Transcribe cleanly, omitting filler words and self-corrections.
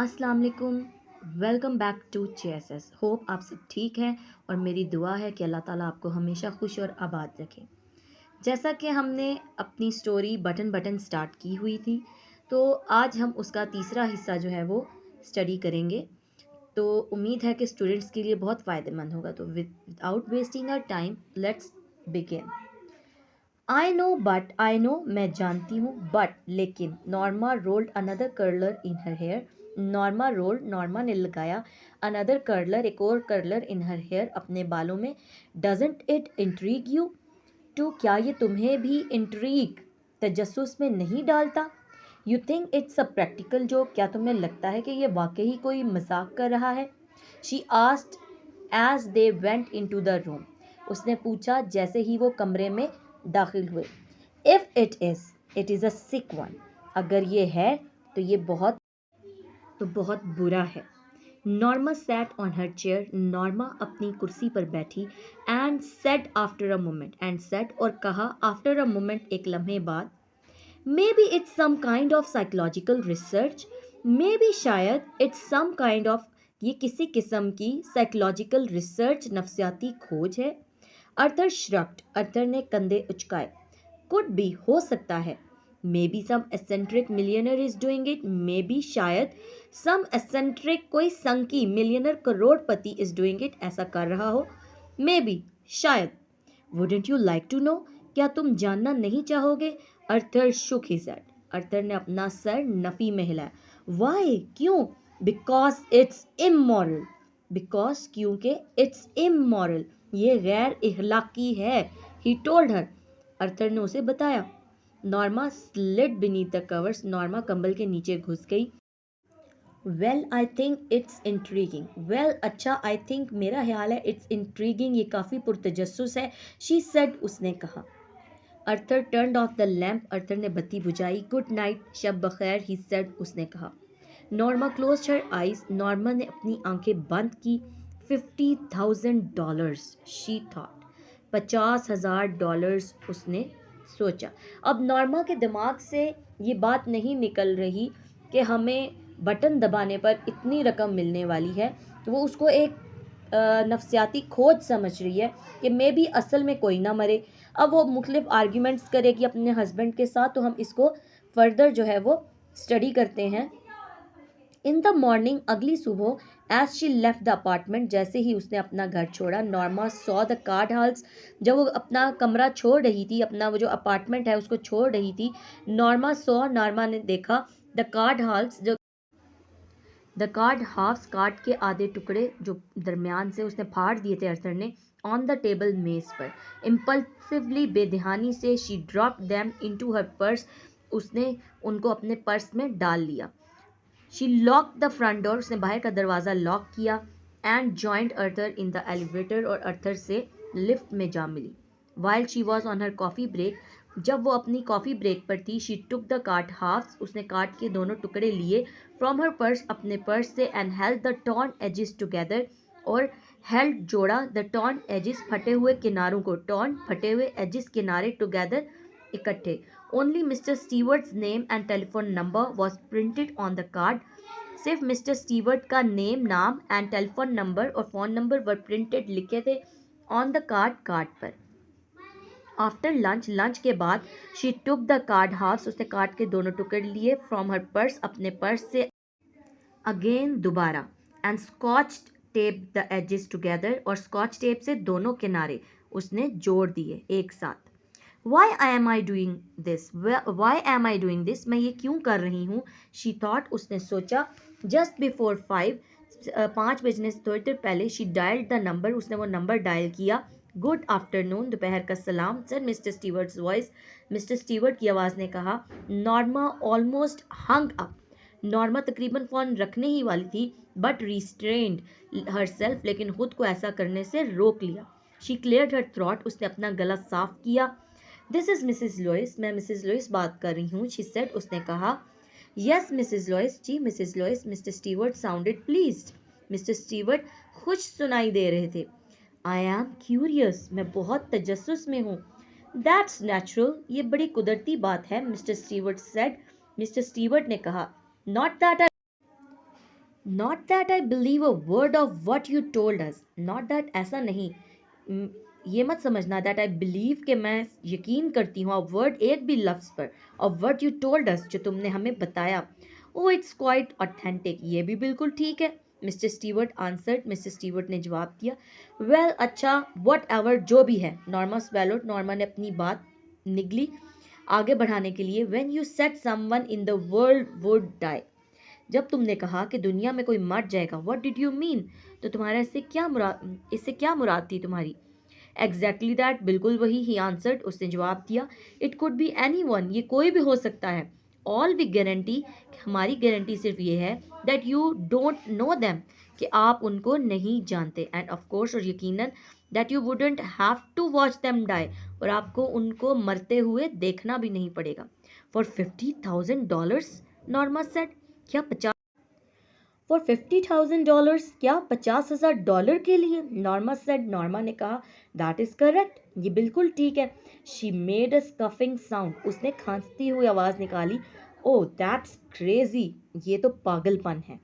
अस्सलाम वालेकुम। Welcome back to JSS. Hope आप सब ठीक हैं और मेरी दुआ है कि अल्लाह ताला आपको हमेशा खुश और आबाद रखे। जैसा कि हमने अपनी स्टोरी बटन बटन स्टार्ट की हुई थी, तो आज हम उसका तीसरा हिस्सा जो है वो स्टडी करेंगे। तो उम्मीद है कि स्टूडेंट्स के लिए बहुत फ़ायदेमंद होगा। तो without wasting our time let's begin. I know मैं जानती हूँ बट लेकिन Norma rolled another curler in her hair. Norma ने लगाया अनदर कर्लर, एक और कर्लर इन हर हेयर, अपने बालों में। Doesn't it intrigue you too, क्या ये तुम्हें भी इंट्रीग, तजस्सुस में नहीं डालता? You think it's a practical joke, क्या तुम्हें लगता है कि ये वाकई कोई मजाक कर रहा है? She asked as they went into the room, उसने पूछा जैसे ही वो कमरे में दाखिल हुए। If it is a sick one, अगर ये है तो ये बहुत बुरा है। Norma sat on her chair, Norma अपनी कुर्सी पर बैठी। And said after a moment, and said और कहा, आफ्टर अ मोमेंट एक लम्हे बाद, maybe it's some kind of psychological research, may be शायद इट्स सम काइंड ऑफ, ये किसी किस्म की साइकोलॉजिकल रिसर्च, नफ्सियाती खोज है। अर्थर श्रक्ड, अर्थर ने कंधे उचकाए। कुड बी, हो सकता है। Maybe some eccentric millionaire is doing it, maybe शायद सम एसेंट्रिक, कोई संकी मिलियनर, करोड़पति, इज डूइंग इट, ऐसा कर रहा हो। मे बी, शायद। Wouldn't you like to know, क्या तुम जानना नहीं चाहोगे? अर्थर शुक हिज हेड, अर्थर ने अपना सर नफी में हिलाया। वाई, क्यों? बिकॉज इट्स इमोरल, बिकॉज क्योंकि इट्स इमोरल, ये गैर इखलाकी है। ही टोल्ड हर, अर्थर ने उसे बताया। Norma slid beneath the covers, Norma कंबल के नीचे घुस गई। Well I think it's intriguing, well अच्छा, आई थिंक, मेरा ख्याल है, इट्स इंट्रीगिंग, ये काफ़ी पुरतजस्सुस है। शी सेड, उसने कहा। Arthur turned off the lamp, Arthur ने बत्ती बुझाई। गुड नाइट, शब बखैर, ही सेड, उसने कहा। Norma closed her eyes, Norma ने अपनी आंखें बंद की। $50,000, शी थॉट, $50,000, उसने सोचा। अब नॉर्मा के दिमाग से ये बात नहीं निकल रही कि हमें बटन दबाने पर इतनी रकम मिलने वाली है, तो वो उसको एक नफ्सियाती खोज समझ रही है कि मे बी असल में कोई ना मरे। अब वो मुख्तलिफ आर्ग्यूमेंट्स करेगी अपने हस्बैंड के साथ, तो हम इसको फर्दर जो है वो स्टडी करते हैं। इन द मॉर्निंग, अगली सुबह, as she left the apartment, जैसे ही उसने अपना घर छोड़ा, Norma saw the card house, जब वो अपना कमरा छोड़ रही थी, अपना वो जो अपार्टमेंट है उसको छोड़ रही थी, नॉर्मा ने देखा द कार्ड हाउस, जो द कार्ड हाफ्स, कार्ड के आधे टुकड़े जो दरमियान से उसने फाड़ दिए थे अर्थर ने, ऑन द टेबल, मेज पर। इम्पल्सिवली, बेध्यानी से, she drop them into her purse, उसने उनको अपने पर्स में डाल लिया। She lock the front door, उसने बाहर का दरवाज़ा लॉक किया। And joined Arthur in the elevator, और अर्थर से लिफ्ट में जा मिली। While she was on her coffee break, जब वो अपनी कॉफ़ी ब्रेक पर थी, she took the card halves, उसने कार्ड के दोनों टुकड़े लिए, फ्रॉम हर पर्स, अपने पर्स से, and held the torn edges together, और हेल्ड, जोड़ा, द टॉर्न एजिस, फटे हुए किनारों को, टॉर्न, फटे हुए, एजिस, किनारे, टुगेदर, इकट्ठे। Only Mr Stewart's name and telephone number was printed on the card, सिर्फ मिस्टर स्टीवर्ट का नेम, नाम, एंड टेलीफोन नंबर और फ़ोन नंबर वर प्रिंटेड, लिखे थे ऑन द कार्ड पर। आफ्टर लंच, लंच के बाद, she took the card halves, उसने कार्ड के दोनों टुकड़े लिए, फ्रॉम हर पर्स, अपने पर्स से, अगेन, दोबारा, and Scotch tape the edges together, और स्कॉच टेप से दोनों किनारे उसने जोड़ दिए एक साथ। Why am I doing this, why am I doing this, मैं ये क्यों कर रही हूँ? शी थॉट, उसने सोचा। जस्ट बिफोर 5, 5 बजने से थोड़ी देर पहले, शी डायल्ड द नंबर, उसने वो नंबर डायल किया। गुड आफ्टरनून, दोपहर का सलाम, sir, Mr Stewart's voice, Mr Stewart की आवाज़ ने कहा। Norma almost hung up, Norma तकरीबन फ़ोन रखने ही वाली थी, बट रिस्ट्रेन्ड हरसेल्फ, लेकिन खुद को ऐसा करने से रोक लिया। शी क्लियर्ड हर थ्रॉट, उसने अपना गला साफ किया। दिस इज़ मिसिज लॉइस, मैं मिसिज लॉइस बात कर रही हूँ, शी सेड, उसने कहा। यस मिसिज लॉइस, जी Mrs Lois, Mr Stewart sounded pleased, Mr Stewart खुश सुनाई दे रहे थे। आई एम क्यूरियस, मैं बहुत तजस्सुस में हूँ। दैट्स नेचुरल, ये बड़ी कुदरती बात है, mister Stewart said, mister Stewart ने कहा। Not that not that I believe a word of what you told us, not that ऐसा नहीं, म, ये मत समझना दैट आई बिलीव कि मैं यकीन करती हूँ वर्ड एक भी लफ्ज़ पर, और वट यू टोल्ड अस जो तुमने हमें बताया। ओ इट्स क्वाइट ऑथेंटिक, ये भी बिल्कुल ठीक है, mister Stewart answered, mister Stewart ने जवाब दिया। वेल अच्छा, वट एवर जो भी है, नॉर्मा स्वेलोड, नॉर्मा ने अपनी बात निगली आगे बढ़ाने के लिए। When you said someone in the world would die, जब तुमने कहा कि दुनिया में कोई मर जाएगा, व्हाट डिड यू मीन, तो तुम्हारा इससे क्या मुराद थी तुम्हारी। एग्जैक्टली दैट, बिल्कुल वही, ही आंसर्ड, उसने जवाब दिया। It could be any one, ये कोई भी हो सकता है। ऑल वी गारंटी, हमारी गारंटी सिर्फ ये है that you don't know them, कि आप उनको नहीं जानते, एंड ऑफ कोर्स, और यकीनन, that you wouldn't have to watch them die, और आपको उनको मरते हुए देखना भी नहीं पड़ेगा। फॉर $50,000, नॉर्मा सेड, क्या 50, फॉर $50,000, क्या $50,000 के लिए, नॉर्मा सेड, नॉर्मा ने कहा, दैट इज करेक्ट, ये बिल्कुल ठीक है। शी मेड अ स्कफिंग साउंड, उसने खांसती हुई आवाज निकाली। ओ दैट्स क्रेजी, ये तो पागलपन है।